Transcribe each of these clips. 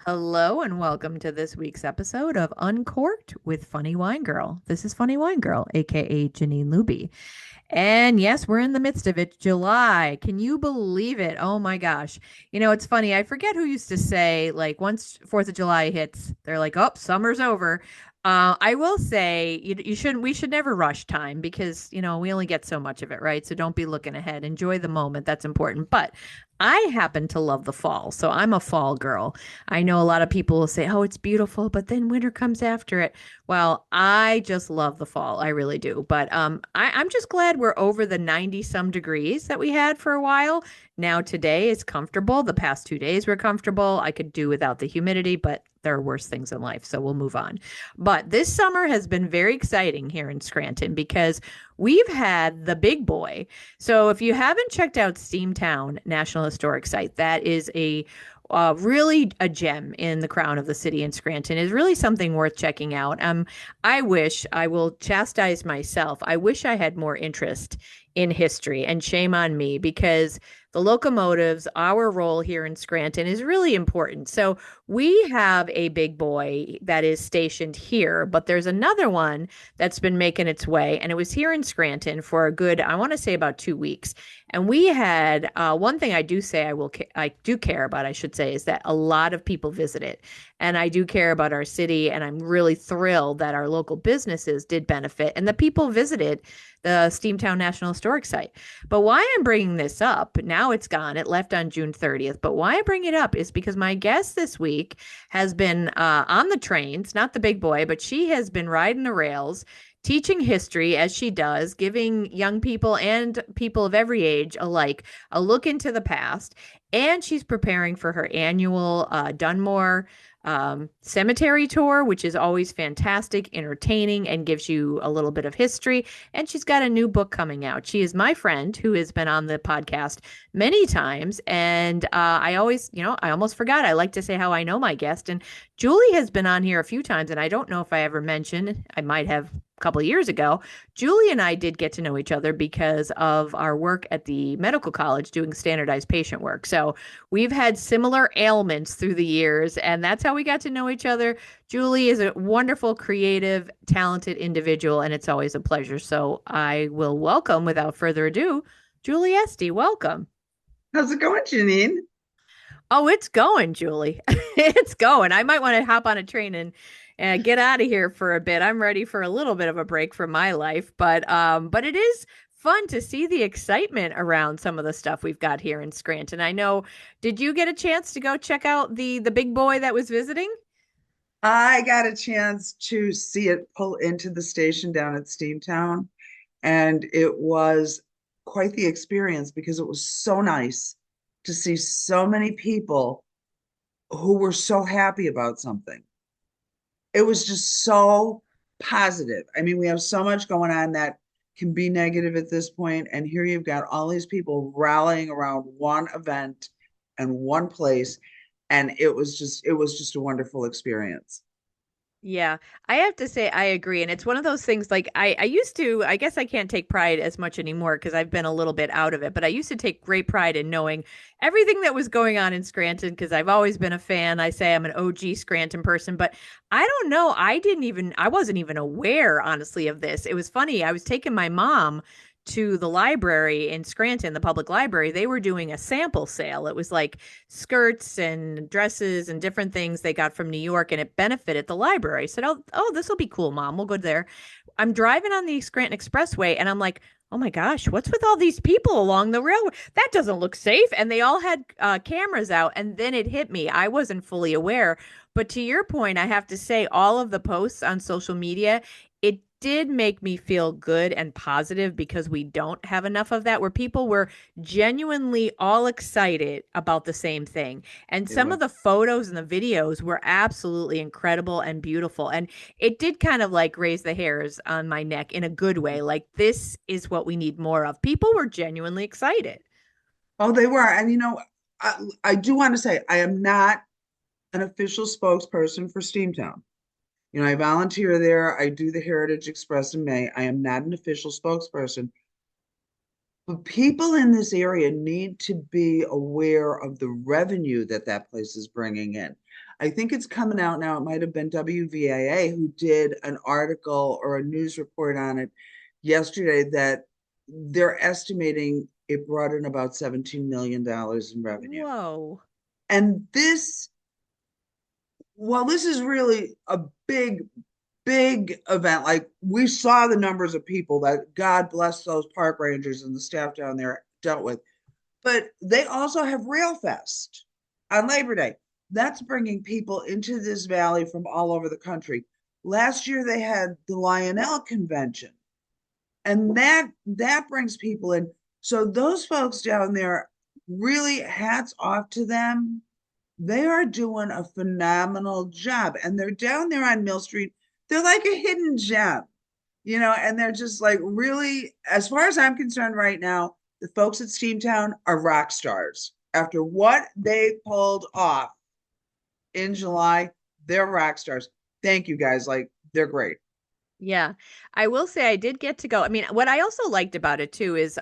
Hello and welcome to this week's episode of Uncorked with Funny Wine Girl. This is Funny Wine Girl, aka Jeannine.Luby. And yes, we're in the midst of it. July. Can you believe it? Oh my gosh. It's funny. I forget who used to say, like, once 4th of July hits, they're like, oh, summer's over. I will say we should never rush time because, we only get so much of it, right? So don't be looking ahead. Enjoy the moment. That's important. But I happen to love the fall. So I'm a fall girl. I know a lot of people will say, oh, it's beautiful, but then winter comes after it. Well, I just love the fall. I really do. But I'm just glad we're over the 90 some degrees that we had for a while. Now today is comfortable. The past 2 days were comfortable. I could do without the humidity, but there are worse things in life. So we'll move on. But this summer has been very exciting here in Scranton because we've had the big boy. So if you haven't checked out Steamtown National Historic Site, that is really a gem in the crown of the city in Scranton, is really something worth checking out. I will chastise myself. I wish I had more interest in history, and shame on me because the locomotives, our role here in Scranton is really important. So we have a big boy that is stationed here, but there's another one that's been making its way, and it was here in Scranton for a good, I want to say about 2 weeks. And we had one thing I do say I do care about, I should say, is that a lot of people visit it. And I do care about our city, and I'm really thrilled that our local businesses did benefit and the people visited the Steamtown National Historic Site. But why I'm bringing this up, now it's gone, it left on June 30th. But why I bring it up is because my guest this week has been on the trains, not the big boy, but she has been riding the rails teaching history as she does, giving young people and people of every age alike a look into the past. And she's preparing for her annual Dunmore Cemetery Tour, which is always fantastic, entertaining, and gives you a little bit of history. And she's got a new book coming out. She is my friend who has been on the podcast many times. And I almost forgot. I like to say how I know my guest. And Julie has been on here a few times, and I don't know if I ever mentioned, I might have a couple of years ago. Julie and I did get to know each other because of our work at the medical college doing standardized patient work. So we've had similar ailments through the years, and that's how we got to know each other. Julie is a wonderful, creative, talented individual, and it's always a pleasure. So I will welcome, without further ado, Julie Esty. Welcome. How's it going, Jeannine? Oh, it's going, Julie. It's going. I might want to hop on a train and get out of here for a bit. I'm ready for a little bit of a break from my life, but it is fun to see the excitement around some of the stuff we've got here in Scranton. I know, did you get a chance to go check out the big boy that was visiting? I got a chance to see it pull into the station down at Steamtown, and it was quite the experience because it was so nice to see so many people who were so happy about something. It was just so positive. I mean, we have so much going on that can be negative at this point, and here you've got all these people rallying around one event and one place, and it was just a wonderful experience. Yeah, I have to say I agree. And it's one of those things like I used to, I guess I can't take pride as much anymore because I've been a little bit out of it, but I used to take great pride in knowing everything that was going on in Scranton because I've always been a fan. I say I'm an OG Scranton person, but I don't know. I wasn't even aware, honestly, of this. It was funny. I was taking my mom to the library in Scranton, the public library. They were doing a sample sale. It was like skirts and dresses and different things they got from New York, and it benefited the library. I said, oh, this will be cool, Mom. We'll go there. I'm driving on the Scranton Expressway, and I'm like, oh my gosh, what's with all these people along the railroad? That doesn't look safe. And they all had cameras out, and then it hit me. I wasn't fully aware. But to your point, I have to say, all of the posts on social media, it did make me feel good and positive because we don't have enough of that, where people were genuinely all excited about the same thing. And They some of were. the photos and the videos were absolutely incredible and beautiful. And it did kind of like raise the hairs on my neck in a good way. Like, this is what we need more of. People were genuinely excited. Oh, they were. And I do want to say I am not an official spokesperson for Steamtown. I volunteer there. I do the Heritage Express in May. I am not an official spokesperson, But people in this area need to be aware of the revenue that that place is bringing in. I think it's coming out now. It might have been WVIA who did an article or a news report on it yesterday that they're estimating it brought in about $17 million in revenue. Whoa. And this, well, this is really a big event. Like we saw the numbers of people that God bless those park rangers and the staff down there dealt with. But they also have Rail Fest on Labor Day. That's bringing people into this valley from all over the country. Last year they had the Lionel convention, and that brings people in. So those folks down there, really hats off to them. They are doing a phenomenal job, and they're down there on Mill Street. They're like a hidden gem, and they're just like really, as far as I'm concerned right now, the folks at Steamtown are rock stars. After what they pulled off in July, they're rock stars. Thank you guys. Like, they're great. Yeah. I will say I did get to go. I mean, what I also liked about it too is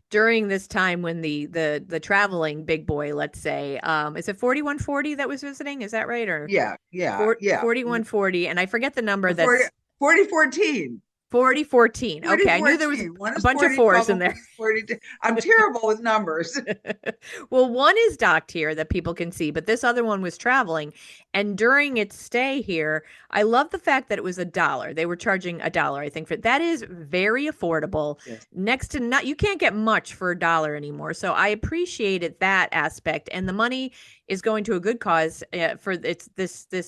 during this time when the traveling big boy, let's say, is it 4140 that was visiting? Is that right? Or Yeah, yeah, yeah. 4140, and I forget the number The 40, that's 4014. 4014. Okay, I knew there was 4014. One a is bunch of 4012 fours in and one there. is 42. I'm terrible with numbers. Well, one is docked here that people can see, but this other one was traveling. And during its stay here, I love the fact that it was $1. They were charging $1, I think, for that is very affordable. Yes. Next to not, you can't get much for $1 anymore. So I appreciated that aspect, and the money is going to a good cause for it's this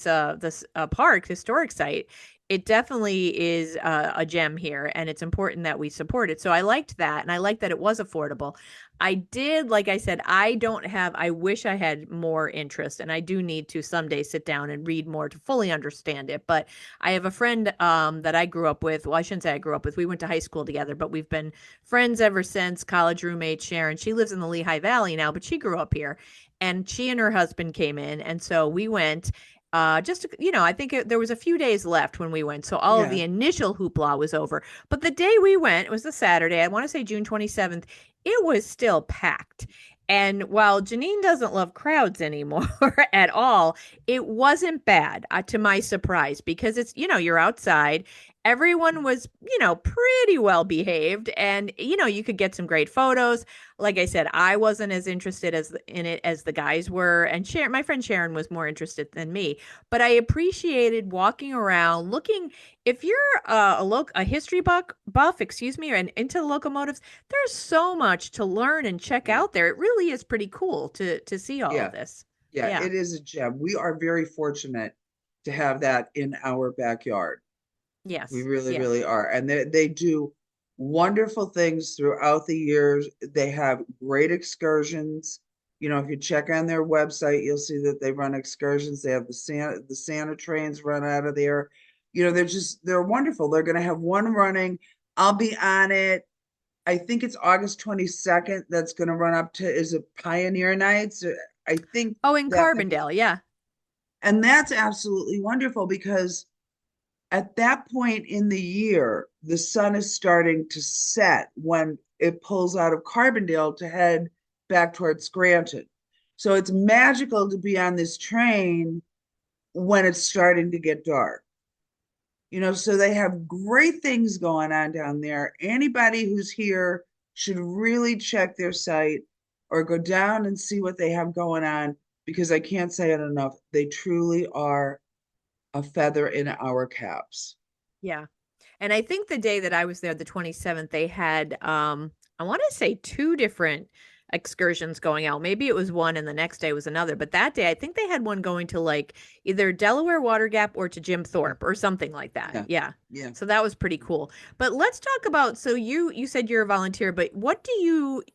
park historic site. It definitely is a gem here, and it's important that we support it. So I liked that, and I liked that it was affordable. I did, like I said, I wish I had more interest, and I do need to someday sit down and read more to fully understand it. But I have a friend that I grew up with. Well, I shouldn't say I grew up with. We went to high school together, but we've been friends ever since, college roommate Sharon. She lives in the Lehigh Valley now, but she grew up here. And she and her husband came in. And so we went. I think there was a few days left when we went. So all of Yeah. the initial hoopla was over. But the day we went, it was the Saturday, I want to say June 27th, it was still packed. And while Jeannine doesn't love crowds anymore at all, it wasn't bad to my surprise because you're outside. Everyone was, pretty well behaved, and you could get some great photos. Like I said, I wasn't as interested in it as the guys were, and my friend Sharon was more interested than me. But I appreciated walking around, looking. If you're a history buff, excuse me, and into locomotives, there's so much to learn and check Yeah. out there. It really is pretty cool to see all of Yeah. this. Yeah. Yeah. It is a gem. We are very fortunate to have that in our backyard. We Yes. really, Yes. really are. And they do wonderful things throughout the years. They have great excursions. If you check on their website, you'll see that they run excursions. They have the Santa trains run out of there. They're wonderful. They're going to have one running. I'll be on it. I think it's August 22nd. That's going to run up to, is it Pioneer Nights? I think Oh, in that might be, Carbondale. Yeah. and that's absolutely wonderful because at that point in the year, the sun is starting to set when it pulls out of Carbondale to head back towards Scranton. So it's magical to be on this train when it's starting to get dark. So they have great things going on down there. Anybody who's here should really check their site or go down and see what they have going on because I can't say it enough. They truly are a feather in our caps. Yeah. And I think the day that I was there, the 27th, they had I want to say two different excursions going out. Maybe it was one and the next day was another, but that day I think they had one going to like either Delaware Water Gap or to Jim Yeah, Thorpe or something like that. yeah, Yeah. yeah, So that was pretty cool. But let's talk about, so you said you're a volunteer, but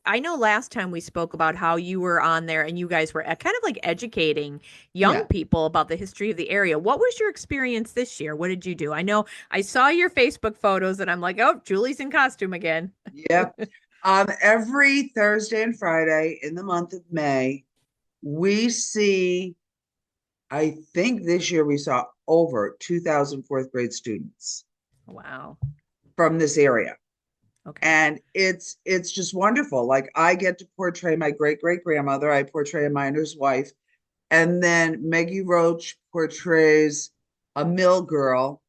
I know last time we spoke about how you were on there and you guys were kind of like educating young yeah. people about the history of the area. What was your experience this year? What did you do? I know I saw your Facebook photos and I'm like, oh, Julie's in costume again. Yep. Every Thursday and Friday in the month of May, we see, I think this year we saw over 2,000 fourth grade students Wow. from this area. Okay. And it's just wonderful. Like I get to portray my great great grandmother. I portray a miner's wife, and then Maggie Roach portrays a mill girl,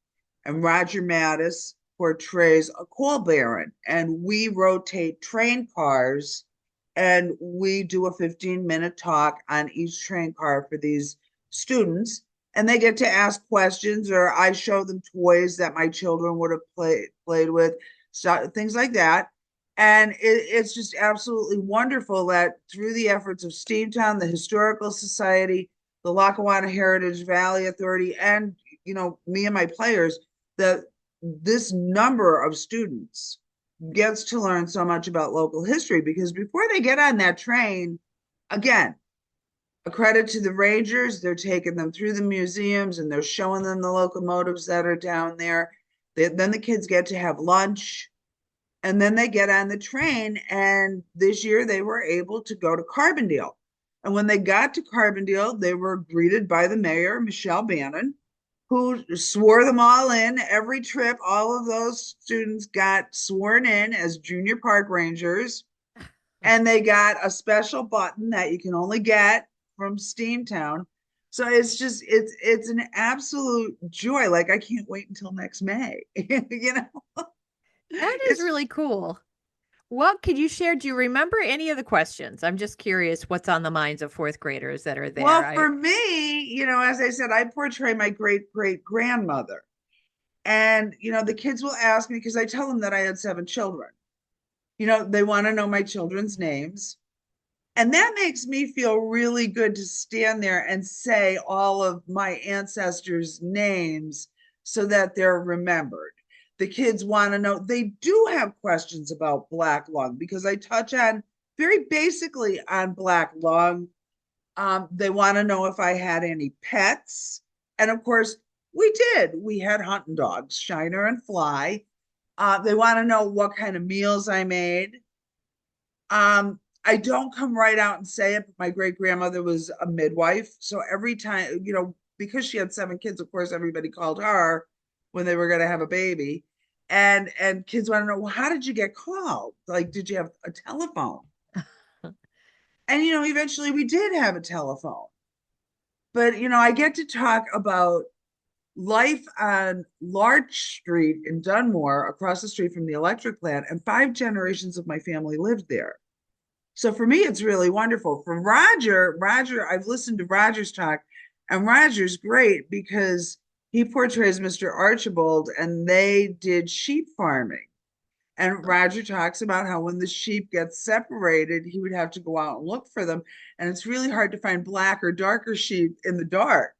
and Roger Mattis portrays a coal baron. And we rotate train cars, and we do a 15-minute talk on each train car for these students. And they get to ask questions, or I show them toys that my children would have played with, so, things like that. And it's just absolutely wonderful that through the efforts of Steamtown, the Historical Society, the Lackawanna Heritage Valley Authority, and me and my players, that this number of students gets to learn so much about local history, because before they get on that train, again, a credit to the Rangers, they're taking them through the museums and they're showing them the locomotives that are down there. Then the kids get to have lunch, and then they get on the train. And this year they were able to go to Carbondale. And when they got to Carbondale, they were greeted by the mayor, Michelle Bannon, who swore them all in every trip. All of those students got sworn in as junior park rangers, and they got a special button that you can only get from Steamtown. So it's an absolute joy. Like I can't wait until next May. That is It's really cool. What could you share? Do you remember any of the questions? I'm just curious what's on the minds of fourth graders that are there. well for me, as I said, I portray my great great grandmother. And the kids will ask me, because I tell them that I had 7 children. They want to know my children's names. And that makes me feel really good to stand there and say all of my ancestors' names so that they're remembered. The kids want to know, they do have questions about Black lung, because I touch on very basically on Black lung. They want to know if I had any pets. And of course, we did. We had hunting dogs, Shiner and Fly. They want to know what kind of meals I made. I don't come right out and say it, but my great grandmother was a midwife. So every time, because she had 7 kids, of course, everybody called her when they were going to have a baby. And kids want to know, well, how did you get called? Like, did you have a telephone? And eventually we did have a telephone. But I get to talk about life on Larch Street in Dunmore, across the street from the electric plant, and 5 generations of my family lived there. So for me, it's really wonderful. For Roger, I've listened to Roger's talk, and Roger's great because he portrays Mr. Archibald, and they did sheep farming. And Roger talks about how when the sheep get separated, he would have to go out and look for them. And it's really hard to find black or darker sheep in the dark,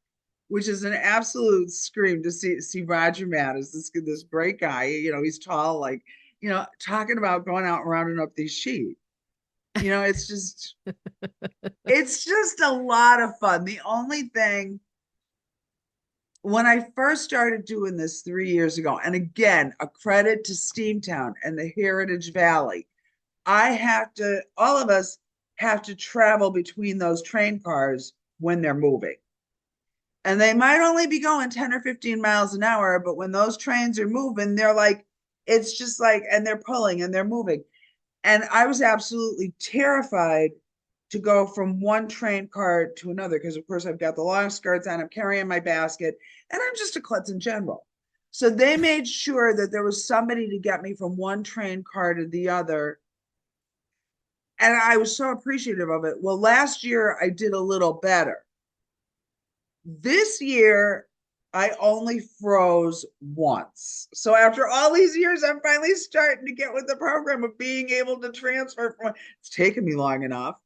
which is an absolute scream to see Roger Mattis, this great guy. He's tall, like, talking about going out and rounding up these sheep. It's just a lot of fun. The only thing, when I first started doing this 3 years ago, and again, a credit to Steamtown and the Heritage Valley, all of us have to travel between those train cars when they're moving. And they might only be going 10 or 15 miles an hour, but when those trains are moving, they're like, it's just like, and they're pulling and they're moving. And I was absolutely terrified to go from one train car to another, because of course I've got the long skirts on, I'm carrying my basket, and I'm just a klutz in general. So they made sure that there was somebody to get me from one train car to the other. And I was so appreciative of it. Well, last year I did a little better. This year I only froze once. So after all these years, I'm finally starting to get with the program of being able to transfer from. It's taken me long enough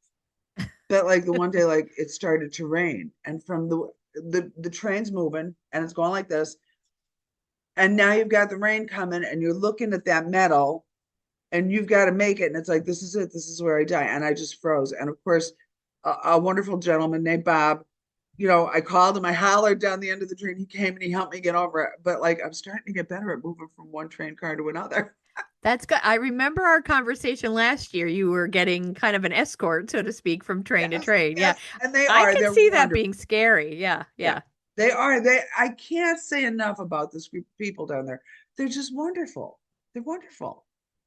that, like, the one day, like, it started to rain, and from the train's moving and it's going like this, and now you've got the rain coming, and you're looking at that metal, and you've got to make it, and it's like, this is it, this is where I die. And I just froze. And of course, a wonderful gentleman named Bob, I called him, I hollered down the end of the train, he came and he helped me get over it. But like, I'm starting to get better at moving from one train car to another. That's good. I remember our conversation last year. You were getting kind of an escort, so to speak, from train to Yes, train. Yeah. yes, and I can they're see that wonderful. being scary. Yeah. Yeah, Yeah. they are. I can't say enough about this group of people down there. They're just wonderful. They're wonderful.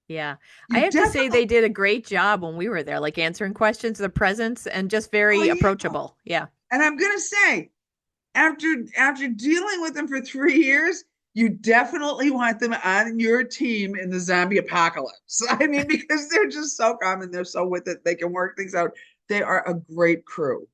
Yeah. I You have to say definitely, they did a great job when we were there, like answering questions, the presence, and just oh very yeah. approachable. Yeah. And I'm gonna say, after dealing with them for 3 years, you definitely want them on your team in the zombie apocalypse. I mean, because they're just so calm and they're so with it, they can work things out. They are a great crew.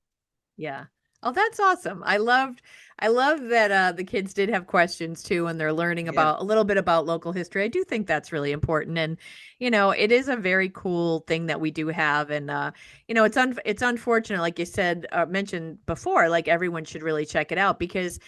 Yeah. Oh, that's awesome. I love that the kids did have questions too and they're learning Yeah, about a little bit about local history. I do think that's really important and it is a very cool thing that we do have and it's unfortunate like you said mentioned before like everyone should really check it out because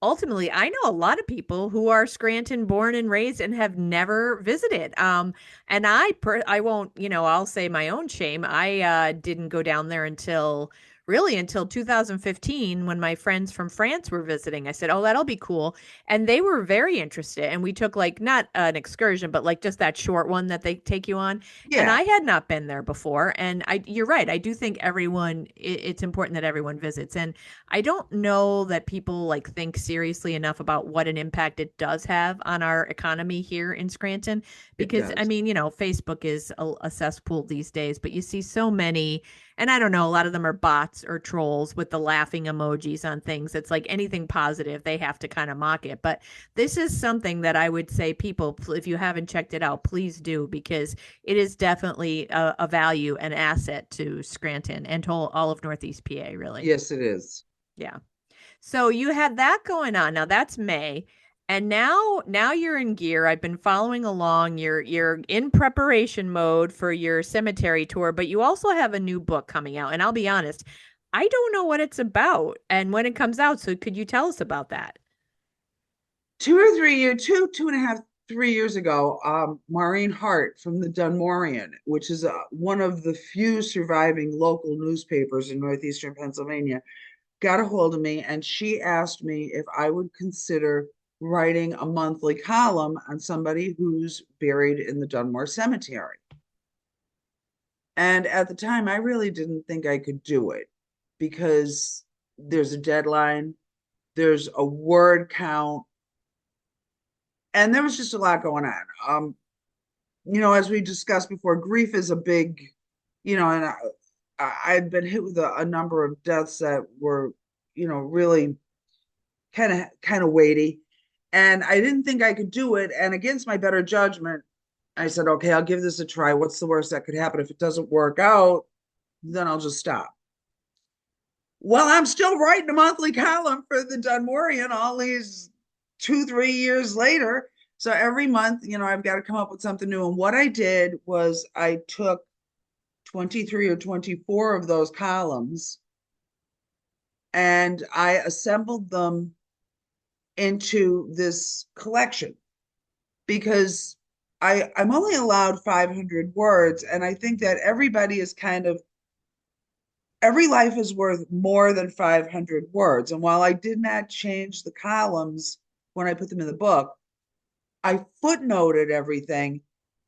ultimately, I know a lot of people who are Scranton born and raised and have never visited. And I won't, I'll say my own shame. I didn't go down there until 2015 when my friends from France were visiting. I said, "Oh, that'll be cool." And they were very interested. And we took like not an excursion, but like just that short one that they take you on. And yeah, I had not been there before. And you're right. I do think it's important that everyone visits. And I don't know that people like think seriously enough about what an impact it does have on our economy here in Scranton it because I does. mean, Facebook is a cesspool these days, but you see so many and I don't know, a lot of them are bots or trolls with the laughing emojis on things. It's like anything positive, they have to kind of mock it. But this is something that I would say people if you haven't checked it out, please do because it is definitely a value and asset to Scranton and to all of Northeast PA, really. Yes, it is. Yeah. So you had that going on. Now that's May. And now you're in gear. I've been following along. You're in preparation mode for your cemetery tour, but you also have a new book coming out. And I'll be honest, I don't know what it's about and when it comes out. So could you tell us about that? 2 or 3 years, 2.5, 3 years ago, Maureen Hart from the Dunmorian, which is one of the few surviving local newspapers in northeastern Pennsylvania, got a hold of me and she asked me if I would consider writing a monthly column on somebody who's buried in the Dunmore Cemetery. And at the time, I really didn't think I could do it because there's a deadline, there's a word count, and there was just a lot going on. As we discussed before, grief is a big, and I'd been hit with a number of deaths that were, really kind of weighty, and I didn't think I could do it. And against my better judgment, I said, okay, I'll give this a try. What's the worst that could happen? If it doesn't work out, then I'll just stop. Well, I'm still writing a monthly column for the Dunmorian all these 2, 3 years later. So every month, I've got to come up with something new. And what I did was I took 23 or 24 of those columns and I assembled them into this collection because I'm only allowed 500 words. And I think that every life is worth more than 500 words. And while I did not change the columns when I put them in the book, I footnoted everything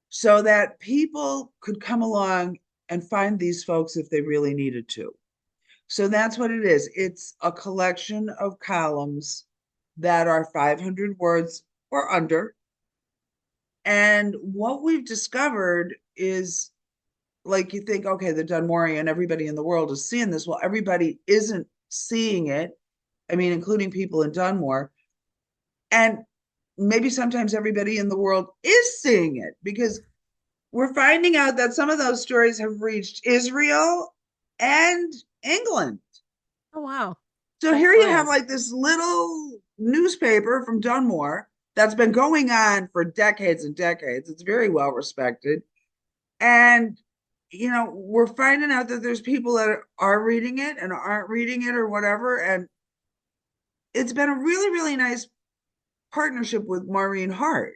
so that people could come along and find these folks if they really needed to. So that's what it is. It's a collection of columns that are 500 words or under. And what we've discovered is like you think, okay, the Dunmorian, everybody in the world is seeing this. Well, everybody isn't seeing it. I mean, including people in Dunmore. And maybe sometimes everybody in the world is seeing it because we're finding out that some of those stories have reached Israel and England. Oh wow. So Both here you have worlds. like this little newspaper from Dunmore that's been going on for decades and decades. It's very well respected. And, we're finding out that there's people that are reading it and aren't reading it or whatever. And it's been a really, really nice partnership with Maureen Hart.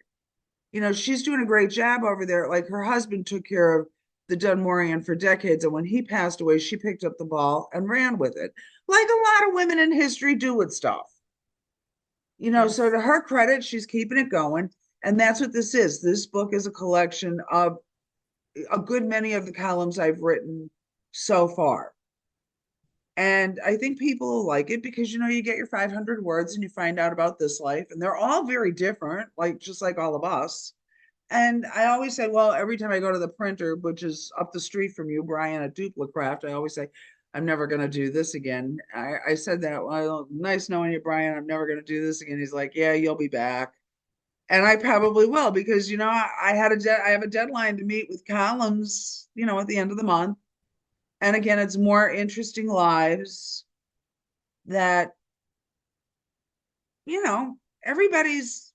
She's doing a great job over there. Like her husband took care of the Dunmorian for decades. And when he passed away, she picked up the ball and ran with it, like a lot of women in history do with stuff. So Yes. to her credit, she's keeping it going. And that's what this is. This book is a collection of a good many of the columns I've written so far. And I think people will like it because, you get your 500 words and you find out about this life. And they're all very different, like just like all of us. And I always say, well, every time I go to the printer, which is up the street from you, Brian at Duplacraft, I always say, I'm never going to do this again. I said that, well, nice knowing you, Brian. I'm never going to do this again. He's like, yeah, you'll be back. And I probably will because, I have a deadline to meet with columns, at the end of the month. And again, it's more interesting lives that, you know, everybody is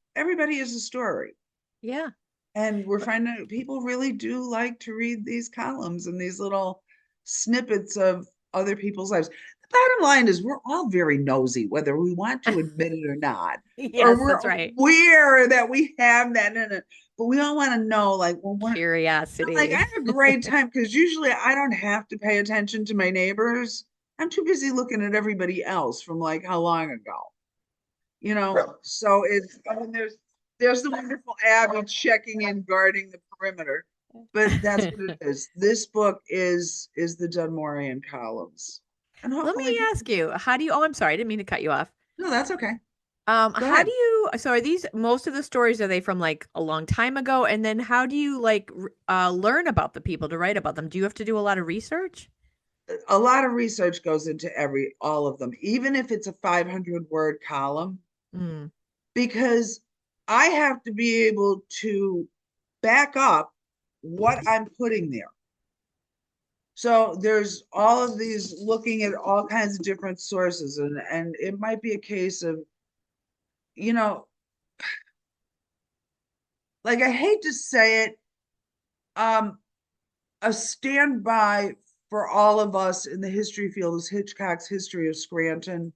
a story. Yeah. And we're finding out people really do like to read these columns and these little snippets of other people's lives. The bottom line is we're all very nosy, whether we want to admit it or not, or Yes, we're that's right. aware that we have that in it. But we all want to know, like, well, like I Curiosity. have a great time because usually I don't have to pay attention to my neighbors. I'm too busy looking at everybody else from like how long ago. So it's, I mean, there's the wonderful Abby checking in, guarding the perimeter, but that's what it is. This book is the Dunmorian columns, and Let me hopefully people. ask you, how do you, oh, I'm sorry, I didn't mean to cut you off. No, that's okay. Go How do ahead. you, so are these, most of the stories, are they from like a long time ago? And then how do you like learn about the people to write about them? Do you have to do a lot of research? A lot of research goes into all of them, even if it's a 500 word column, Mm, because I have to be able to back up what I'm putting there. So there's all of these looking at all kinds of different sources, and it might be a case of, you know, like I hate to say it, um, a standby for all of us in the history field is Hitchcock's History of Scranton,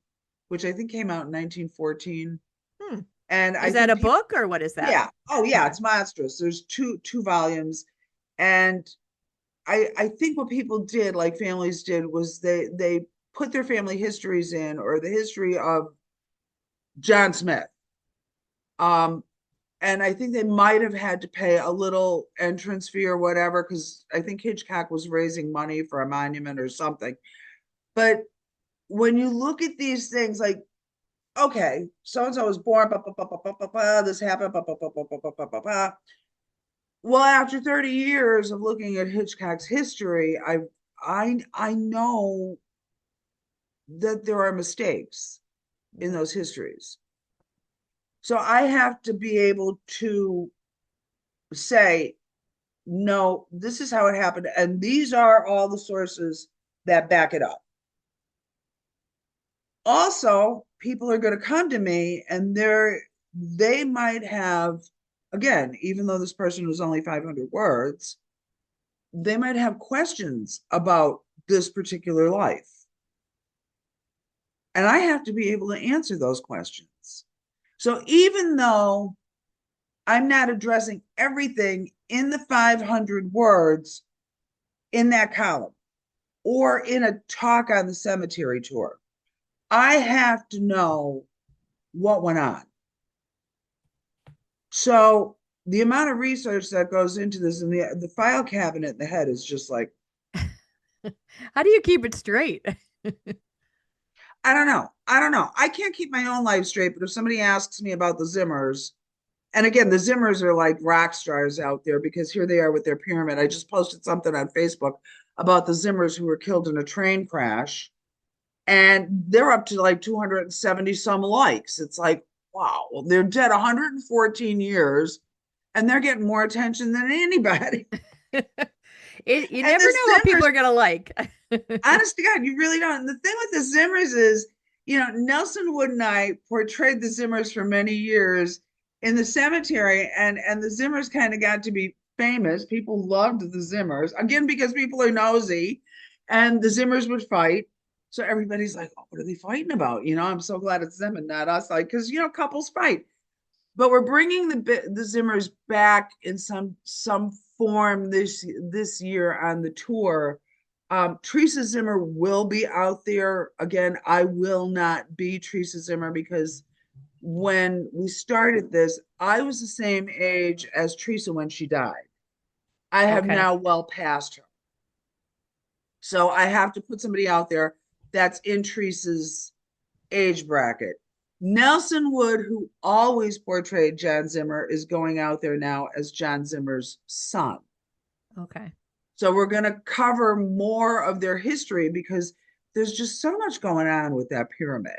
which I think came out in 1914. hmm. And I Is that think a people, book or what is that? yeah, oh yeah, Okay. it's monstrous. There's two volumes, and I think what people did, like families did, was they put their family histories in, or the history of John Smith. Um, and I think they might have had to pay a little entrance fee or whatever, because I think Hitchcock was raising money for a monument or something. But when you look at these things, like, okay, so and so was born, this happened, well, after 30 years of looking at Hitchcock's history, I know that there are mistakes in those histories. So I have to be able to say, no, this is how it happened. And these are all the sources that back it up. Also, people are going to come to me and they might have, again, even though this person was only 500 words, they might have questions about this particular life. And I have to be able to answer those questions. So even though I'm not addressing everything in the 500 words in that column or in a talk on the cemetery tour, I have to know what went on. So the amount of research that goes into this, and the file cabinet in the head is just like, How do you keep it straight? I don't know. I don't know. I can't keep my own life straight, but if somebody asks me about the Zimmers, and again, the Zimmers are like rock stars out there because here they are with their pyramid. I just posted something on Facebook about the Zimmers who were killed in a train crash, and they're up to like 270 some likes. It's like, wow, they're dead 114 years and they're getting more attention than anybody. You And never the know what people Zimmers, are gonna like. honest to God, you really don't. And the thing with the Zimmers is, Nelson Wood and I portrayed the Zimmers for many years in the cemetery, and the Zimmers kind of got to be famous. People loved the Zimmers, again, because people are nosy, and the Zimmers would fight. So everybody's like, oh, what are they fighting about? I'm so glad it's them and not us. Like, because, couples fight. But we're bringing the Zimmers back in some form this year on the tour. Teresa Zimmer will be out there again. I will not be Teresa Zimmer because when we started this, I was the same age as Teresa when she died. I have Okay. now well past her, so I have to put somebody out there that's in Teresa's age bracket. Nelson Wood, who always portrayed John Zimmer, is going out there now as John Zimmer's son. Okay. So we're going to cover more of their history because there's just so much going on with that pyramid.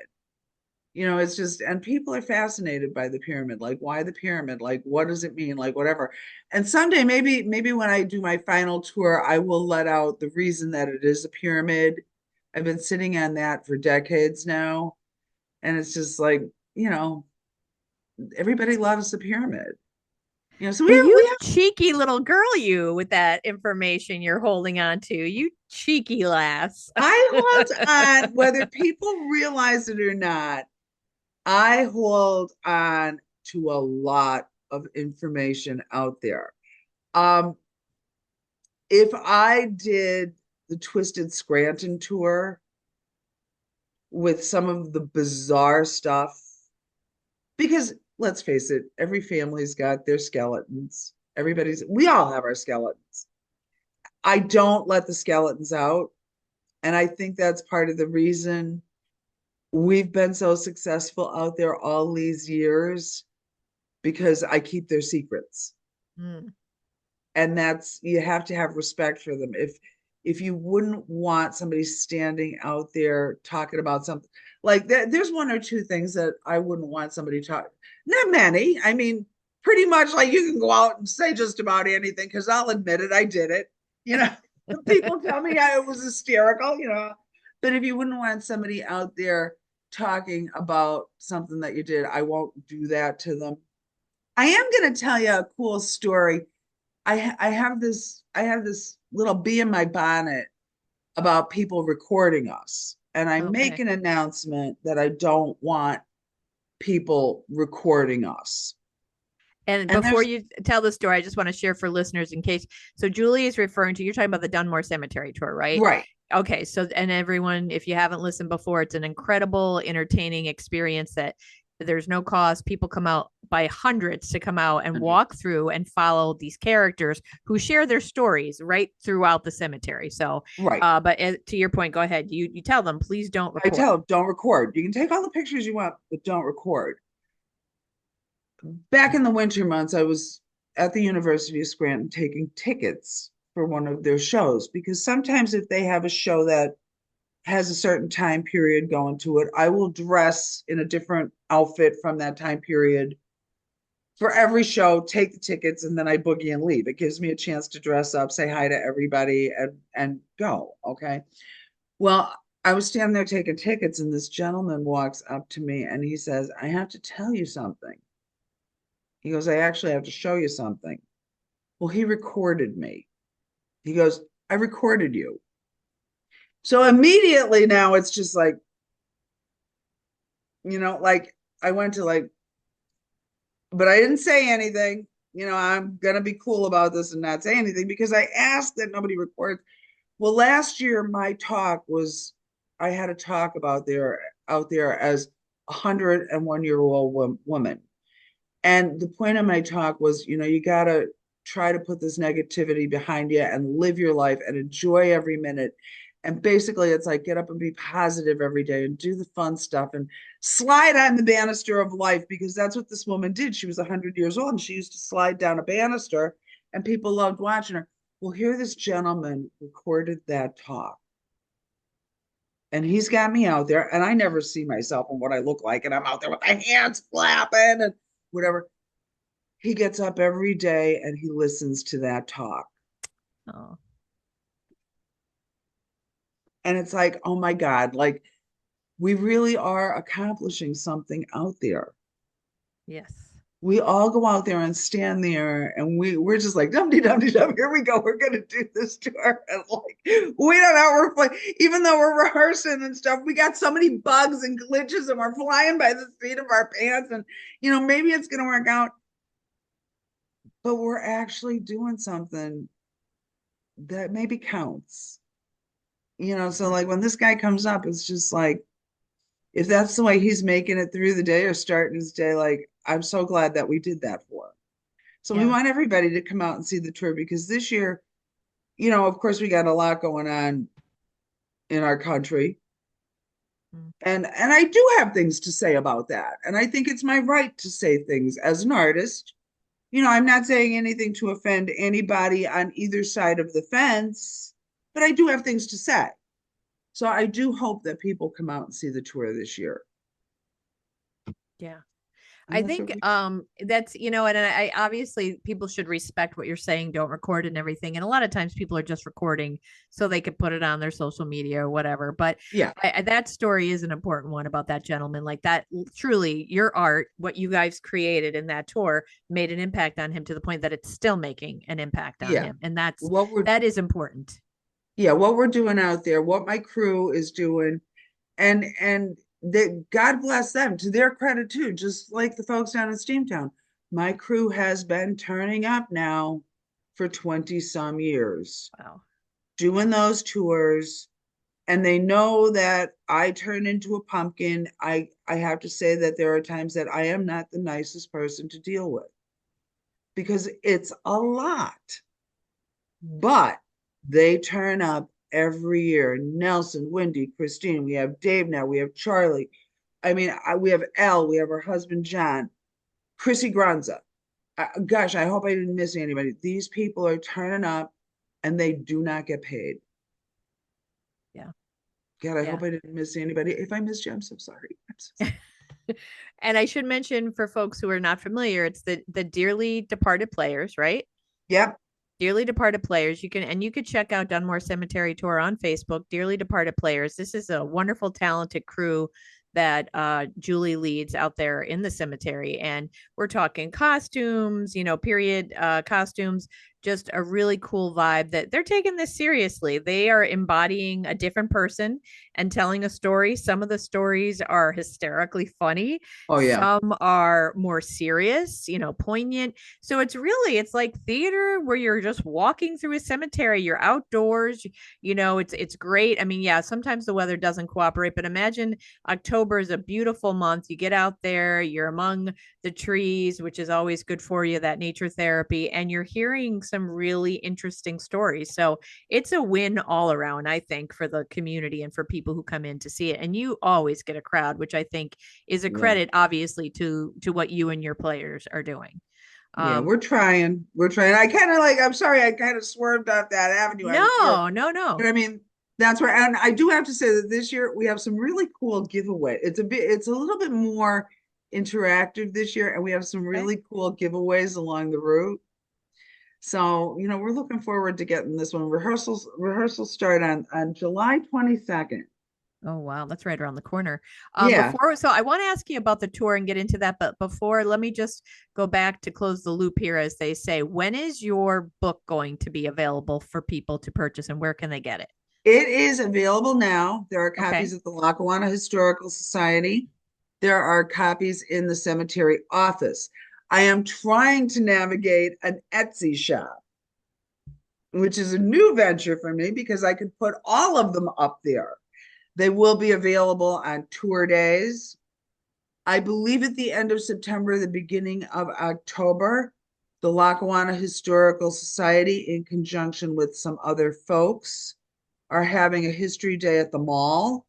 It's just, and people are fascinated by the pyramid. Like, why the pyramid? Like, what does it mean? Like, whatever. And someday, maybe when I do my final tour, I will let out the reason that it is a pyramid. I've been sitting on that for decades now. And it's just like, you know, everybody loves the pyramid. So we Well, have, you we have, cheeky little girl, you with that information you're holding on to. You cheeky lass. I hold on, whether people realize it or not, I hold on to a lot of information out there. Um, if I did the Twisted Scranton tour with some of the bizarre stuff, because let's face it, every family's got their skeletons. We all have our skeletons. I don't let the skeletons out. And I think that's part of the reason we've been so successful out there all these years because I keep their secrets. Mm. And that's, you have to have respect for them. If you wouldn't want somebody standing out there talking about something like that, there's one or two things that I wouldn't want somebody talk. Not many. I mean, pretty much like you can go out and say just about anything because I'll admit it, I did it. You know, people tell me I was hysterical. But if you wouldn't want somebody out there talking about something that you did, I won't do that to them. I am going to tell you a cool story. I have this little bee in my bonnet about people recording us. And I make Okay. an announcement that I don't want people recording us. And And before there's you tell the story, I just want to share for listeners in case. So Julie is referring to, you're talking about the Dunmore Cemetery Tour, right? right, Okay. So, and everyone, if you haven't listened before, it's an incredible, entertaining experience that there's no cost. People come out by hundreds to come out and walk through and follow these characters who share their stories right throughout the cemetery. So, right. but to your point, go ahead. You tell them, please don't I record. tell them, don't record. You can take all the pictures you want, but don't record. Back in the winter months, I was at the University of Scranton taking tickets for one of their shows because sometimes if they have a show that has a certain time period going to it, I will dress in a different outfit from that time period for every show, take the tickets, and then I boogie and leave. It gives me a chance to dress up, say hi to everybody, and go. Okay. Well, I was standing there taking tickets, and this gentleman walks up to me and he says, I have to tell you something. He goes, I actually have to show you something. Well, he recorded me. He goes, I recorded you. So immediately now it's just like I went to but I didn't say anything. I'm gonna be cool about this and not say anything because I asked that nobody records. Well, last year my talk was I had a talk about there out there as a 101-year-old woman. And the point of my talk was, you gotta try to put this negativity behind you and live your life and enjoy every minute. And basically, it's like get up and be positive every day and do the fun stuff and slide on the banister of life because that's what this woman did. She was 100 years old and she used to slide down a banister and people loved watching her. Well, here this gentleman recorded that talk and he's got me out there and I never see myself and what I look like. And I'm out there with my hands flapping and whatever. He gets up every day and he listens to that talk. Oh, And it's like, oh my God, like we really are accomplishing something out there. yes. We all go out there and stand there and we're just like dum dum dum, here we go, we're gonna do this tour. And like we don't know, we're like, even though we're rehearsing and stuff, we got so many bugs and glitches and we're flying by the seat of our pants and maybe it's gonna work out, but we're actually doing something that maybe counts. So like when this guy comes up, it's just like if that's the way he's making it through the day or starting his day, like I'm so glad that we did that for him. So we Yeah. want everybody to come out and see the tour because this year, of course, we got a lot going on in our country. And I do have things to say about that. And I think it's my right to say things as an artist. I'm not saying anything to offend anybody on either side of the fence, but I do have things to say. So I do hope that people come out and see the tour this year. Yeah. And I that's think what we, that's and I obviously people should respect what you're saying, don't record and everything. And a lot of times people are just recording so they could put it on their social media or whatever. But yeah, that story is an important one about that gentleman. Like that, truly, your art, what you guys created in that tour, made an impact on him to the point that it's still making an impact on yeah. him, and What we're that is important. what we're doing out there, what my crew is doing, and that God bless them, to their credit too, just like the folks down in Steamtown. My crew has been turning up now for 20 some years, Wow. doing those tours, and they know that I turn into a pumpkin. I have to say that there are times that I am not the nicest person to deal with because it's a lot. But they turn up every year. Nelson, Wendy, Christine, we have Dave now, we have Charlie. I mean, we have Elle, we have her husband, John, Chrissy Granza. Gosh, I hope I didn't miss anybody. These people are turning up and they do not get paid. Yeah. God, I Yeah. hope I didn't miss anybody. If I missed you, I'm so sorry. I'm so sorry. And I should mention for folks who are not familiar, it's the dearly departed players, right? Yep. Dearly Departed Players. You could check out Dunmore Cemetery Tour on Facebook. Dearly Departed Players. This is a wonderful, talented crew that Julie leads out there in the cemetery, and we're talking costumes, period costumes. Just a really cool vibe that they're taking this seriously. They are embodying a different person and telling a story. Some of the stories are hysterically funny. Oh yeah. Some are more serious, poignant. So it's like theater where you're just walking through a cemetery, you're outdoors, it's great. I mean, yeah, sometimes the weather doesn't cooperate, but imagine October is a beautiful month. You get out there, you're among the trees, which is always good for you, that nature therapy, and you're hearing some really interesting stories. So it's a win all around, I think, for the community and for people who come in to see it. And you always get a crowd, which I think is a Yeah. credit, obviously, to what you and your players are doing. Yeah, Um, we're trying. We're trying. I'm sorry, I kind of swerved off that avenue. I was here. no, no, But no. I mean, that's where, and I do have to say that this year we have some really cool giveaway. It's a little bit more interactive this year, and we have some Okay. really cool giveaways along the route. So, we're looking forward to getting this one. Rehearsals start on July 22nd. Oh wow, that's right around the corner. Yeah, Before, so I want to ask you about the tour and get into that, but before, let me just go back to close the loop here, as they say. When is your book going to be available for people to purchase, and where can they get it? it is available now. There are Okay. copies at the Lackawanna Historical Society. There are copies in the cemetery office. I am trying to navigate an Etsy shop, which is a new venture for me because I could put all of them up there. They will be available on tour days. I believe at the end of September, the beginning of October, the Lackawanna Historical Society, in conjunction with some other folks, are having a history day at the mall,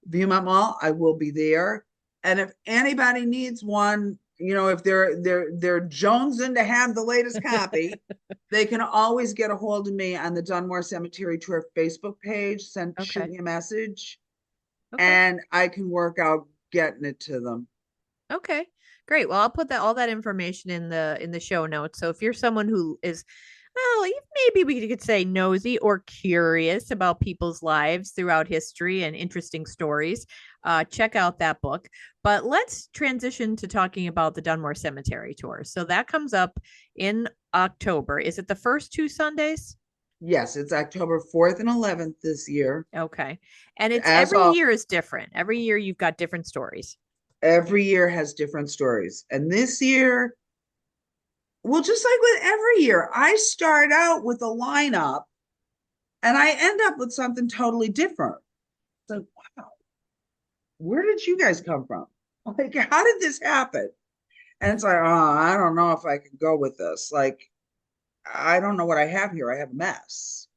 Viewmont Mall. I will be there. And if anybody needs one, if they're jonesing to have the latest copy, they can always get a hold of me on the Dunmore Cemetery Tour Facebook page. Shoot Okay. me a message, Okay. and I can work out getting it to them. Okay. Great. Well, I'll put that all that information in the show notes. So if you're someone who is, well, maybe we could say nosy or curious about people's lives throughout history and interesting stories, check out that book. But let's transition to talking about the Dunmore Cemetery Tour. So that comes up in October. Is it the first two Sundays? Yes, it's October 4th and 11th this year. Okay. And it's As every all year is different. Every year you've got different stories. every year has different stories. And this year, well, just like with every year, I start out with a lineup and I end up with something totally different. It's like, wow, where did you guys come from? Like, how did this happen? And it's like, oh, I don't know if I can go with this. Like, I don't know what I have here. I have a mess.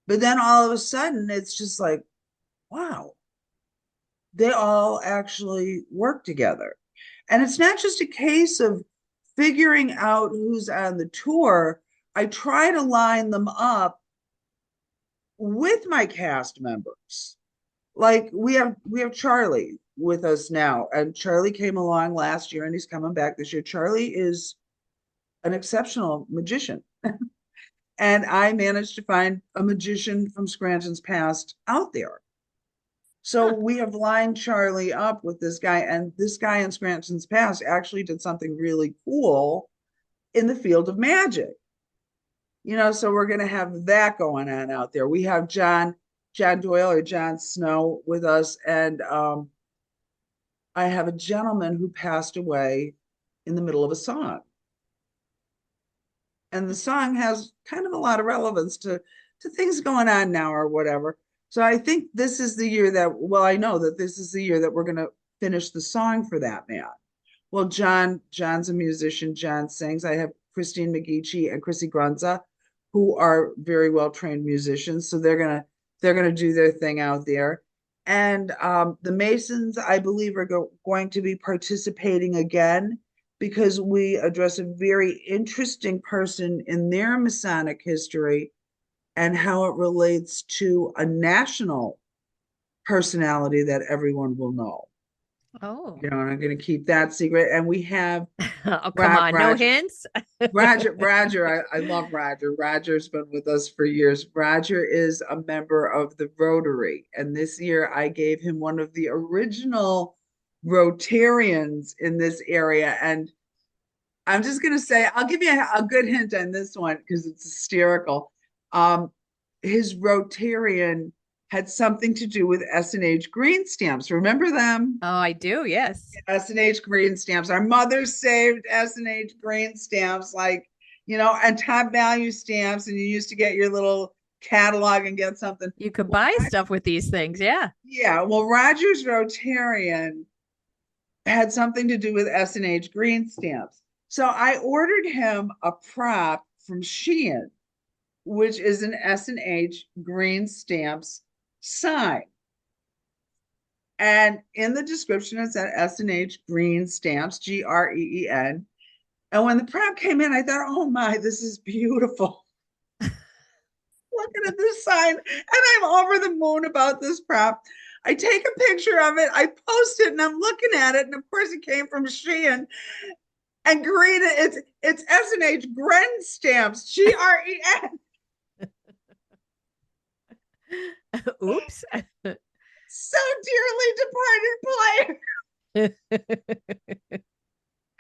But then all of a sudden, it's just like, wow, they all actually work together. And it's not just a case of figuring out who's on the tour. I try to line them up with my cast members. Like we have Charlie with us now, and Charlie came along last year and he's coming back this year. Charlie is an exceptional magician. And I managed to find a magician from Scranton's past out there. So Huh. we have lined Charlie up with this guy, and this guy in Scranton's past actually did something really cool in the field of magic. So we're going to have that going on out there. We have John Doyle or John Snow with us, and I have a gentleman who passed away in the middle of a song, and the song has kind of a lot of relevance to things going on now or whatever. So I think this is the year that, well, I know that this is the year that we're going to finish the song for that man. Well, John's a musician. John sings. I have Christine McGeechee and Chrissy Grunza, who are very well trained musicians. So they're gonna do their thing out there. And the Masons, I believe, are going to be participating again because we address a very interesting person in their Masonic history and how it relates to a national personality that everyone will know. Oh. And I'm going to keep that secret. And we have Oh, come on. No Roger, hints? I love Roger. Roger's been with us for years. Roger is a member of the Rotary. And this year I gave him one of the original Rotarians in this area. And I'm just going to say, I'll give you a good hint on this one because it's hysterical. Um, his Rotarian had something to do with S&H green stamps. Remember them? Oh, I do. Yes. S&H green stamps. Our mother saved S&H green stamps, like, and top value stamps. And you used to get your little catalog and get something. You could Well, buy stuff with these things. Yeah. yeah. Well, Rogers Rotarian had something to do with S&H green stamps. So I ordered him a prop from Shein, which is an S&H green stamps sign. And in the description, it said S&H green stamps, Green. And when the prop came in, I thought, oh my, this is beautiful. Looking at this sign, and I'm over the moon about this prop. I take a picture of it, I post it, and I'm looking at it. And of course, it came from Shein. And green, it's S&H Gren stamps, Gren. Oops. So dearly departed player.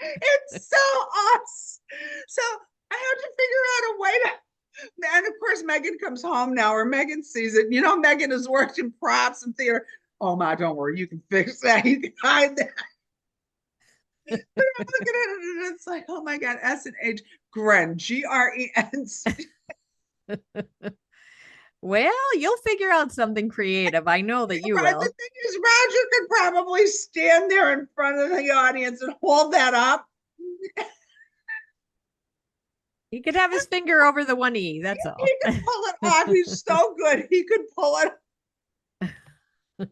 It's so awesome. So I have to figure out a way to. And of course, Megan comes home now, or Megan sees it. Megan has worked in props and theater. Oh my, don't worry, you can fix that. You can hide that. But I'm looking at it and it's like, oh my God, S&H Gren, Gren. Well, you'll figure out something creative. I know that you Right. The will. thing is, Roger could probably stand there in front of the audience and hold that up. He could have his finger over the one E. That's all. He could pull it off. He's so good. He could pull it.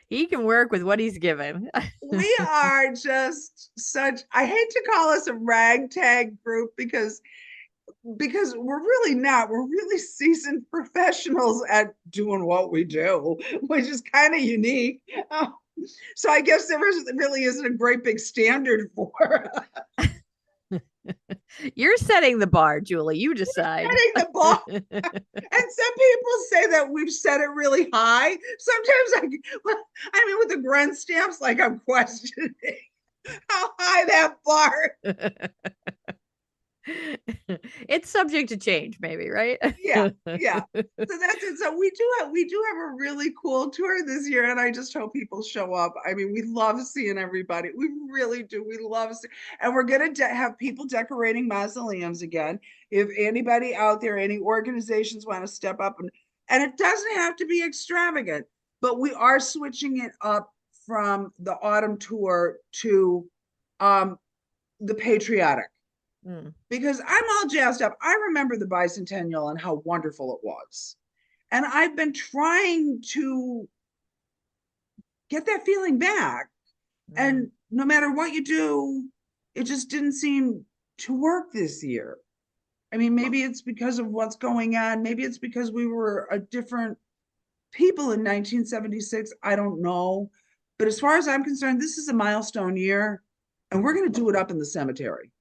He can work with what he's given. We are just such, I hate to call us a ragtag group because we're really not. We're really seasoned professionals at doing what we do, which is kind of unique. So I guess there really isn't a great big standard for You're setting the bar, Julie. You decide. setting the bar. And some people say that we've set it really high. Sometimes with the Gren stamps, like I'm questioning how high that bar. It's subject to change, maybe, right? Yeah. So that's it. So we do have a really cool tour this year, and I just hope people show up. I mean, we love seeing everybody. We really do. We love and we're gonna have people decorating mausoleums again. If anybody out there, any organizations want to step up, and it doesn't have to be extravagant, but we are switching it up from the autumn tour to the patriotic. Because I'm all jazzed up. I remember the bicentennial and how wonderful it was. And I've been trying to get that feeling back. Mm. And no matter what you do, it just didn't seem to work this year. I mean, maybe it's because of what's going on. Maybe it's because we were a different people in 1976. I don't know. But as far as I'm concerned, this is a milestone year, and we're going to do it up in the cemetery.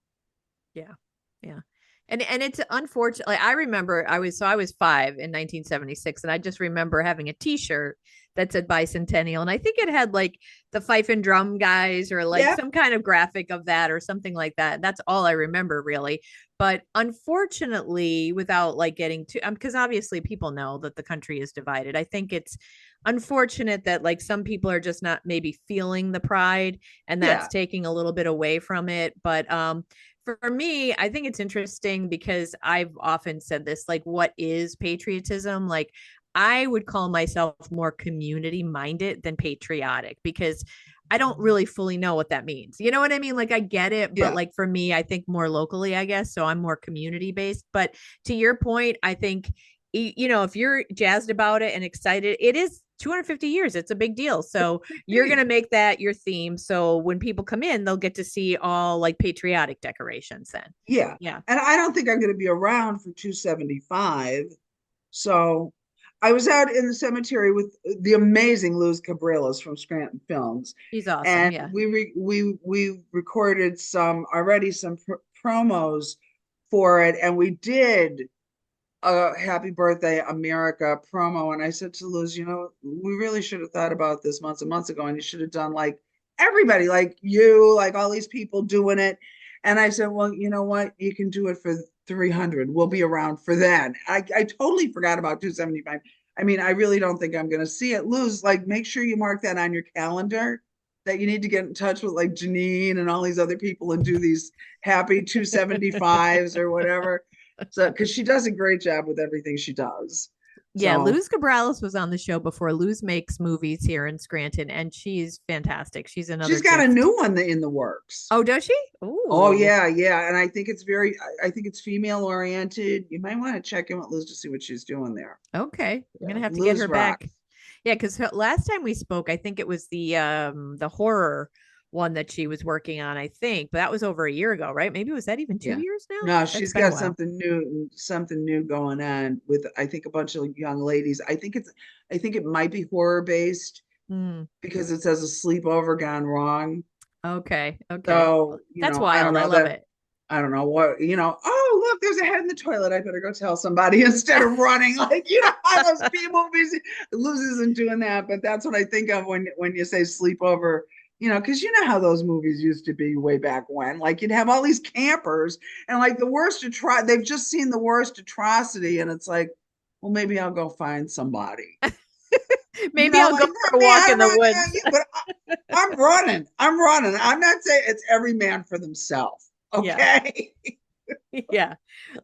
Yeah. Yeah. And it's unfortunate. Like I remember I was 5 in 1976 and I just remember having a t-shirt that said bicentennial and I think it had like the fife and drum guys or like Yeah, some kind of graphic of that or something like that. That's all I remember really. But unfortunately, without like getting to because obviously people know that the country is divided. I think it's unfortunate that like some people are just not maybe feeling the pride and that's yeah, taking a little bit away from it. But for me, I think it's interesting because I've often said this like, what is patriotism? Like, I would call myself more community minded than patriotic because I don't really fully know what that means. You know what I mean? Like, I get it, but yeah, like for me, I think more locally, I guess. So I'm more community based. But to your point, I think, if you're jazzed about it and excited, it is 250 years. It's a big deal. So you're going hey, to make that your theme. So when people come in, they'll get to see all like patriotic decorations then. yeah. Yeah. And I don't think I'm going to be around for 275. So I was out in the cemetery with the amazing Luz Cabrales from Scranton Films, She's awesome. and Yeah. we recorded some promos for it, and we did a Happy Birthday America promo. And I said to Luz, we really should have thought about this months and months ago, and you should have done like everybody, like you, like all these people doing it. And I said, well, you know what? You can do it for 300. We'll be around for that. I totally forgot about 275. I mean, I really don't think I'm going to see it. Luz, like, make sure you mark that on your calendar that you need to get in touch with like Jeannine and all these other people and do these happy 275s or whatever. So, because she does a great job with everything she does. Yeah, So Luz Cabrales was on the show before. Luz makes movies here in Scranton, and she's fantastic. She's another she's got a gift. new one in the works. Oh, does she? Oh Oh, yeah, yeah, and I think it's I think it's female oriented. You might want to check in with Liz to see what she's doing there. okay. I'm Yeah, gonna have to get Liz her back. rocks. Yeah, because last time we spoke, I think it was the horror one that she was working on. I think, but that was over a year ago, right? Maybe was that even two Yeah. years now? No, That's she's been a got while. something new going on with I think a bunch of young ladies. I think it might be horror based Hmm. because it says a sleepover gone wrong. Okay. Okay. So, That's I don't wild. I know love that it. I don't know what, oh, look, there's a head in the toilet. I better go tell somebody instead of running. Like, how those B movies loses and doing that. But that's what I think of when you say sleepover, because you know how those movies used to be way back when. Like you'd have all these campers and like they've just seen the worst atrocity, and it's like, well, maybe I'll go find somebody. Maybe I'll go Like for not a me, walk I in the run, woods. but I'm running. I'm running. I'm not saying it's every man for themselves. Yeah. Okay. Yeah.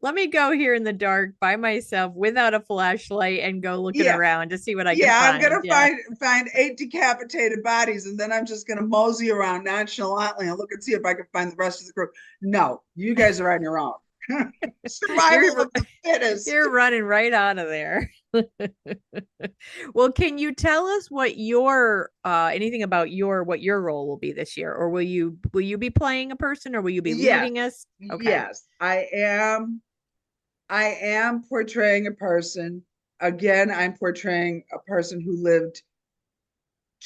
Let me go here in the dark by myself without a flashlight and go looking Yeah. around to see what I can Yeah, I'm find. gonna Yeah. find 8 decapitated bodies, and then I'm just gonna mosey around nonchalantly and look and see if I can find the rest of the crew. No, you guys are on your own. Survival You're of the fittest. you're running right out of there. Well, can you tell us what your anything about what your role will be this year? Or will you be playing a person or will you be Yes, leading us? Okay. yes, I am. I am portraying a person. Again, I'm portraying a person who lived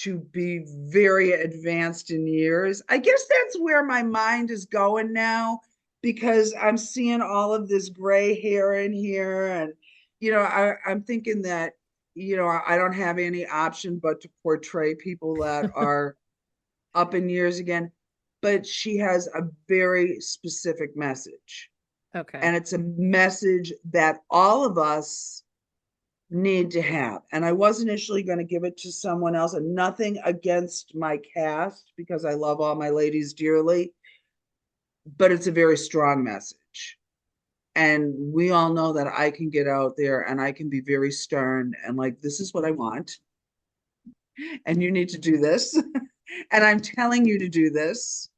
to be very advanced in years. I guess that's where my mind is going now because I'm seeing all of this gray hair in here. And, I'm thinking that, I don't have any option but to portray people that are up in years again. But she has a very specific message. Okay. And it's a message that all of us need to have. And I was initially going to give it to someone else, and nothing against my cast because I love all my ladies dearly, but it's a very strong message. And we all know that I can get out there and I can be very stern and like, this is what I want. And you need to do this. And I'm telling you to do this.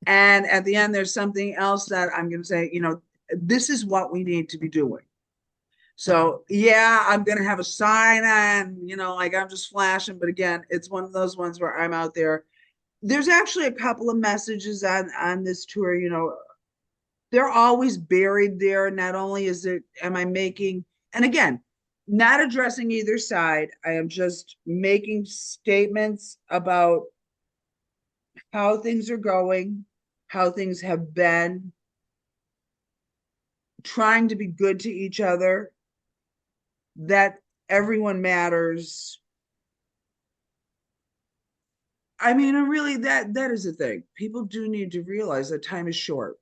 And at the end, there's something else that I'm going to say, this is what we need to be doing. So yeah, I'm gonna have a sign on, like I'm just flashing. But again, it's one of those ones where I'm out there. There's actually a couple of messages on this tour, they're always buried there. Not only am I making, and again, not addressing either side, I am just making statements about how things are going, how things have been, trying to be good to each other, that everyone matters. I mean, and really, that is the thing. People do need to realize that time is short,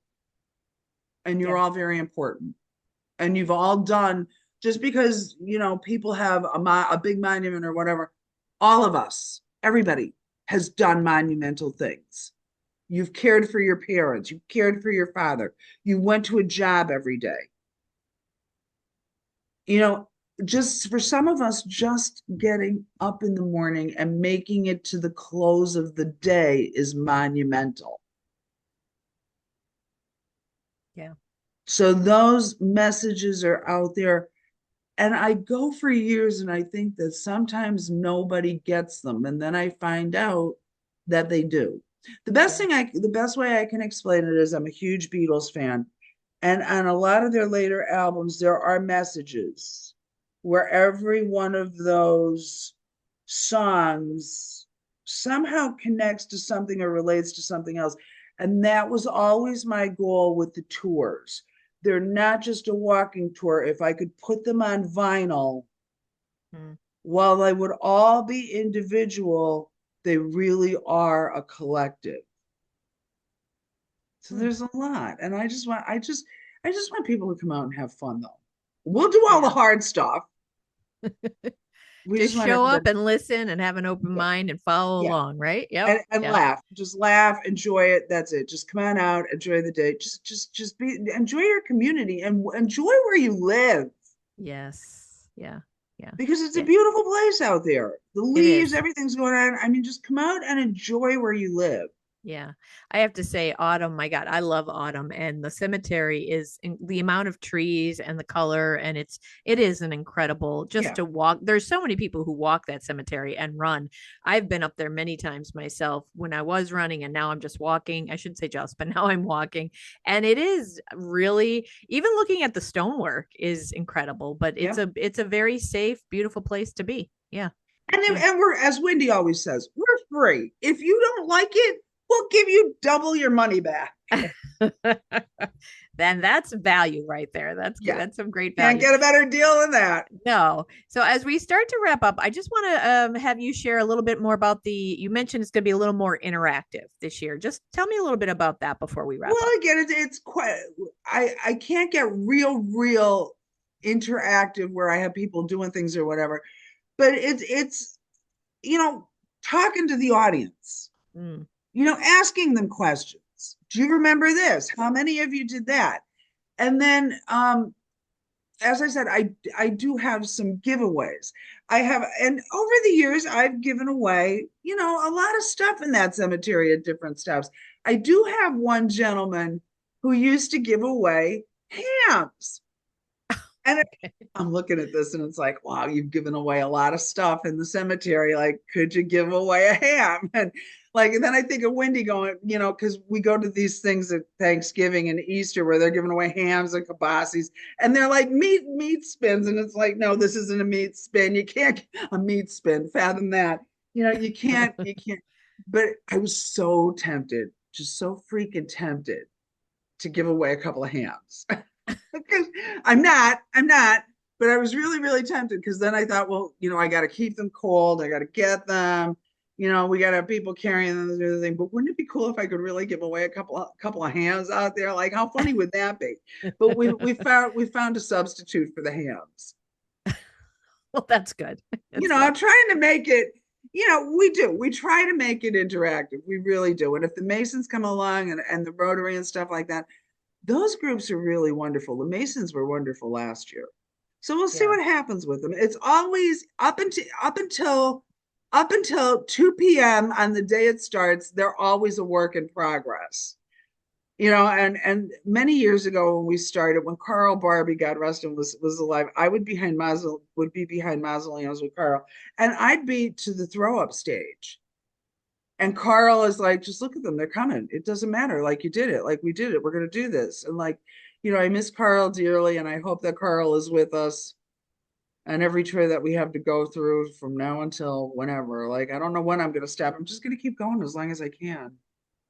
and you're Yeah. all very important, and you've all done, just because people have a big monument or whatever. All of us, everybody, has done monumental things. You've cared for your parents. You cared for your father. You went to a job every day. You know, just for some of us, just getting up in the morning and making it to the close of the day is monumental. Yeah. So those messages are out there. And I go for years and I think that sometimes nobody gets them. And then I find out that they do. Yeah. The best way I can explain it is I'm a huge Beatles fan. And on a lot of their later albums, there are messages where every one of those songs somehow connects to something or relates to something else. And that was always my goal with the tours. They're not just a walking tour. If I could put them on vinyl, Mm. while they would all be individual, they really are a collective. So Mm. there's a lot. And I just want people to come out and have fun though. We'll do all the Yeah. hard stuff. We Just just want show up everybody, and listen and have an open yeah, mind and follow yeah. along, right? Yep. And Yep. laugh. Just laugh, enjoy it. That's it. Just come on out, enjoy the day. Just be enjoy your community and enjoy where you live. Yes. Yeah. Yeah. Because it's a Yeah. beautiful place out there. The It leaves, is. everything's going on. I mean, just come out and enjoy where you live. Yeah. I have to say, autumn, my God, I love autumn. And the cemetery is the amount of trees and the color. And it is an incredible just Yeah. to walk. There's so many people who walk that cemetery and run. I've been up there many times myself when I was running, and now I'm just walking. I shouldn't say just, but now I'm walking. And it is really, even looking at the stonework is incredible, but Yeah. it's a very safe, beautiful place to be. Yeah. Yeah. And we're, as Wendy always says, we're free. If you don't like it, we'll give you double your money back. Then that's value right there. That's good. Yeah. That's some great Can't value. get a better deal than that. No. So as we start to wrap up, I just want to have you share a little bit more about you mentioned it's going to be a little more interactive this year. Just tell me a little bit about that before we wrap Well, up. again, it's quite, I can't get real interactive where I have people doing things or whatever, but it's, you know, talking to the audience, Mm. asking them questions. Do you remember this? How many of you did that? And then, as I said, I do have some giveaways. And over the years, I've given away, a lot of stuff in that cemetery at different stops. I do have one gentleman who used to give away hams. And I'm looking at this and it's like, wow, you've given away a lot of stuff in the cemetery. Like, could you give away a ham? And then I think of Wendy going, because we go to these things at Thanksgiving and Easter where they're giving away hams and kielbasis, and they're like meat spins, and it's like, no, this isn't a meat spin. You can't a meat spin. Fathom that. You can't. But I was so tempted, just so freaking tempted to give away a couple of hams. Because I'm not, but I was really, really tempted because then I thought, well, I got to keep them cold. I got to get them. We got to have people carrying them and everything. But wouldn't it be cool if I could really give away a couple of hams out there? Like, how funny would that be? But we found a substitute for the hams. Well, that's good. That's I'm good. trying to make it. We do. We try to make it interactive. We really do. And if the Masons come along and the Rotary and stuff like that, those groups are really wonderful. The Masons were wonderful last year. So we'll see Yeah. what happens with them. It's always up until 2 p.m. on the day it starts, they're always a work in progress. and many years ago when we started, when Carl Barbie, God rest him, was alive, I would be behind mausoleums with Carl, and I'd be to the throw up stage. And Carl is like, just look at them, they're coming. It doesn't matter. Like you did it, like we did it. We're gonna do this. And like, I miss Carl dearly, and I hope that Carl is with us and every tour that we have to go through from now until whenever. Like, I don't know when I'm gonna stop. I'm just gonna keep going as long as I can.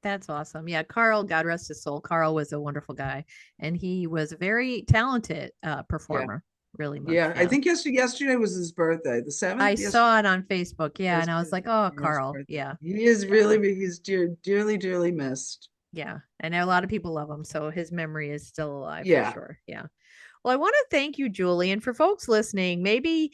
That's awesome. Yeah, Carl, God rest his soul. Carl was a wonderful guy, and he was a very talented Yeah. performer. Really much. Yeah. I Yeah. think yesterday was his birthday. The 7th, I yesterday. saw it on Facebook. Yeah, and I was Yesterday's like, "Oh, Carl's Carl. birthday. Yeah. He is Yeah. he's dearly, dearly missed. Yeah. And a lot of people love him, so his memory is still alive for Yeah. sure. Yeah. Well, I want to thank you, Julie. And for folks listening, maybe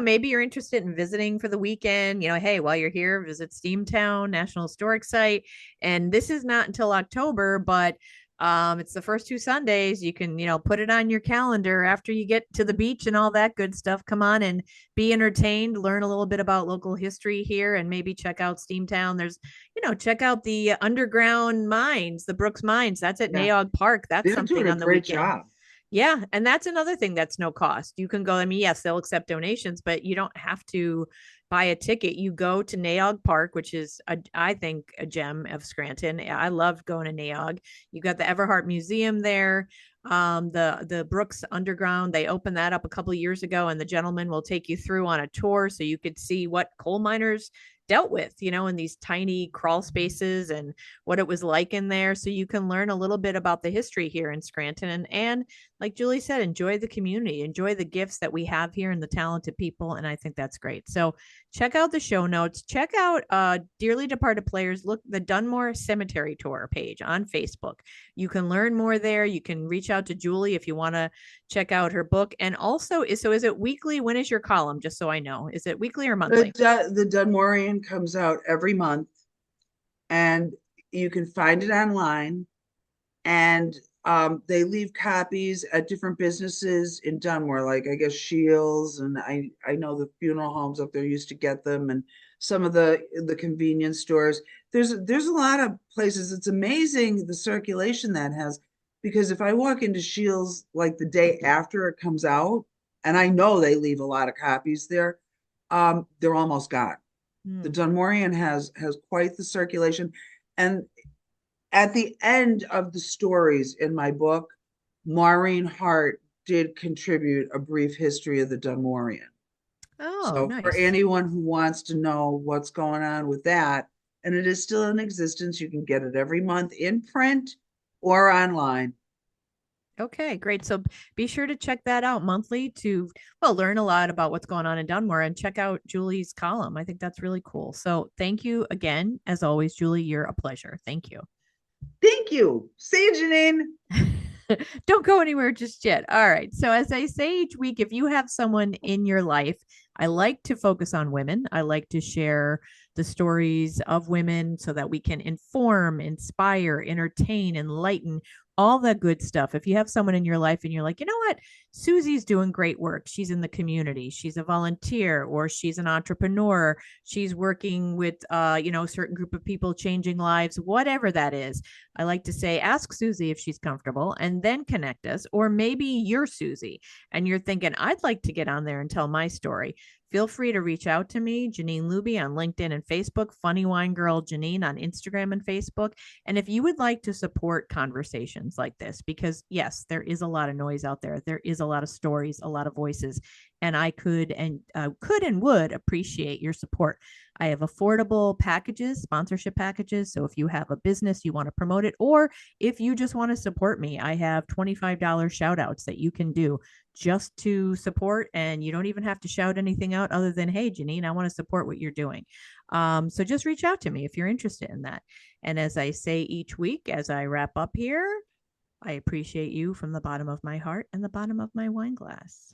you're interested in visiting for the weekend. Hey, while you're here, visit Steamtown National Historic Site. And this is not until October, but it's the first two Sundays. You can, put it on your calendar after you get to the beach and all that good stuff. Come on and be entertained, learn a little bit about local history here, and maybe check out Steamtown. Check out the underground mines, the Brooks Mines. That's at Yeah. Naog Park. That's They're doing something a on the great weekend. job. Yeah, and that's another thing that's no cost. You can go, I mean, yes, they'll accept donations, but you don't have to buy a ticket. You go to Naog Park, which is, I think, a gem of Scranton. I love going to Naog. You got the Everhart Museum there. The Brooks Underground, they opened that up a couple of years ago, and the gentleman will take you through on a tour so you could see what coal miners dealt with, in these tiny crawl spaces and what it was like in there. So you can learn a little bit about the history here in Scranton and like Julie said, enjoy the community, enjoy the gifts that we have here and the talented people. And I think that's great. So check out the show notes. Check out Dearly Departed Players. Look the Dunmore Cemetery Tour page on Facebook. You can learn more there. You can reach out to Julie if you want to check out her book. And also, is it weekly? When is your column? Just so I know. Is it weekly or monthly? The Dunmorian comes out every month, and you can find it online. And they leave copies at different businesses in Dunmore, like I guess Shields, and I know the funeral homes up there used to get them, and some of the convenience stores. There's a lot of places. It's amazing the circulation that has, because if I walk into Shields like the day after it comes out, and I know they leave a lot of copies there, they're almost gone. The Hmm. Dunmorian has quite the circulation, and at the end of the stories in my book, Maureen Hart did contribute a brief history of the Dunmorian. Oh, So for nice. anyone who wants to know what's going on with that, and it is still in existence, you can get it every month in print or online. Okay, great. So be sure to check that out monthly to, well, learn a lot about what's going on in Dunmore and check out Julie's column. I think that's really cool. So thank you again. As always, Julie, you're a pleasure. Thank you. Thank you. See you, Jeannine. Don't go anywhere just yet. All right. So, as I say each week, if you have someone in your life, I like to focus on women. I like to share the stories of women so that we can inform, inspire, entertain, enlighten, all that good stuff. If you have someone in your life and you're like, you know what, Susie's doing great work. She's in the community. She's a volunteer or she's an entrepreneur. She's working with, a certain group of people changing lives, whatever that is. I like to say, ask Susie if she's comfortable and then connect us. Or maybe you're Susie and you're thinking, I'd like to get on there and tell my story. Feel free to reach out to me, Jeannine.Luby on LinkedIn and Facebook, Funny Wine Girl Jeannine on Instagram and Facebook. And if you would like to support conversations like this, because yes, there is a lot of noise out there is a lot of stories, a lot of voices, and I could and would appreciate your support. I have affordable packages, sponsorship packages. So if you have a business, you want to promote it, or if you just want to support me, I have $25 shout outs that you can do just to support. And you don't even have to shout anything out other than, hey, Jeannine, I want to support what you're doing. So just reach out to me if you're interested in that. And as I say each week, as I wrap up here, I appreciate you from the bottom of my heart and the bottom of my wine glass.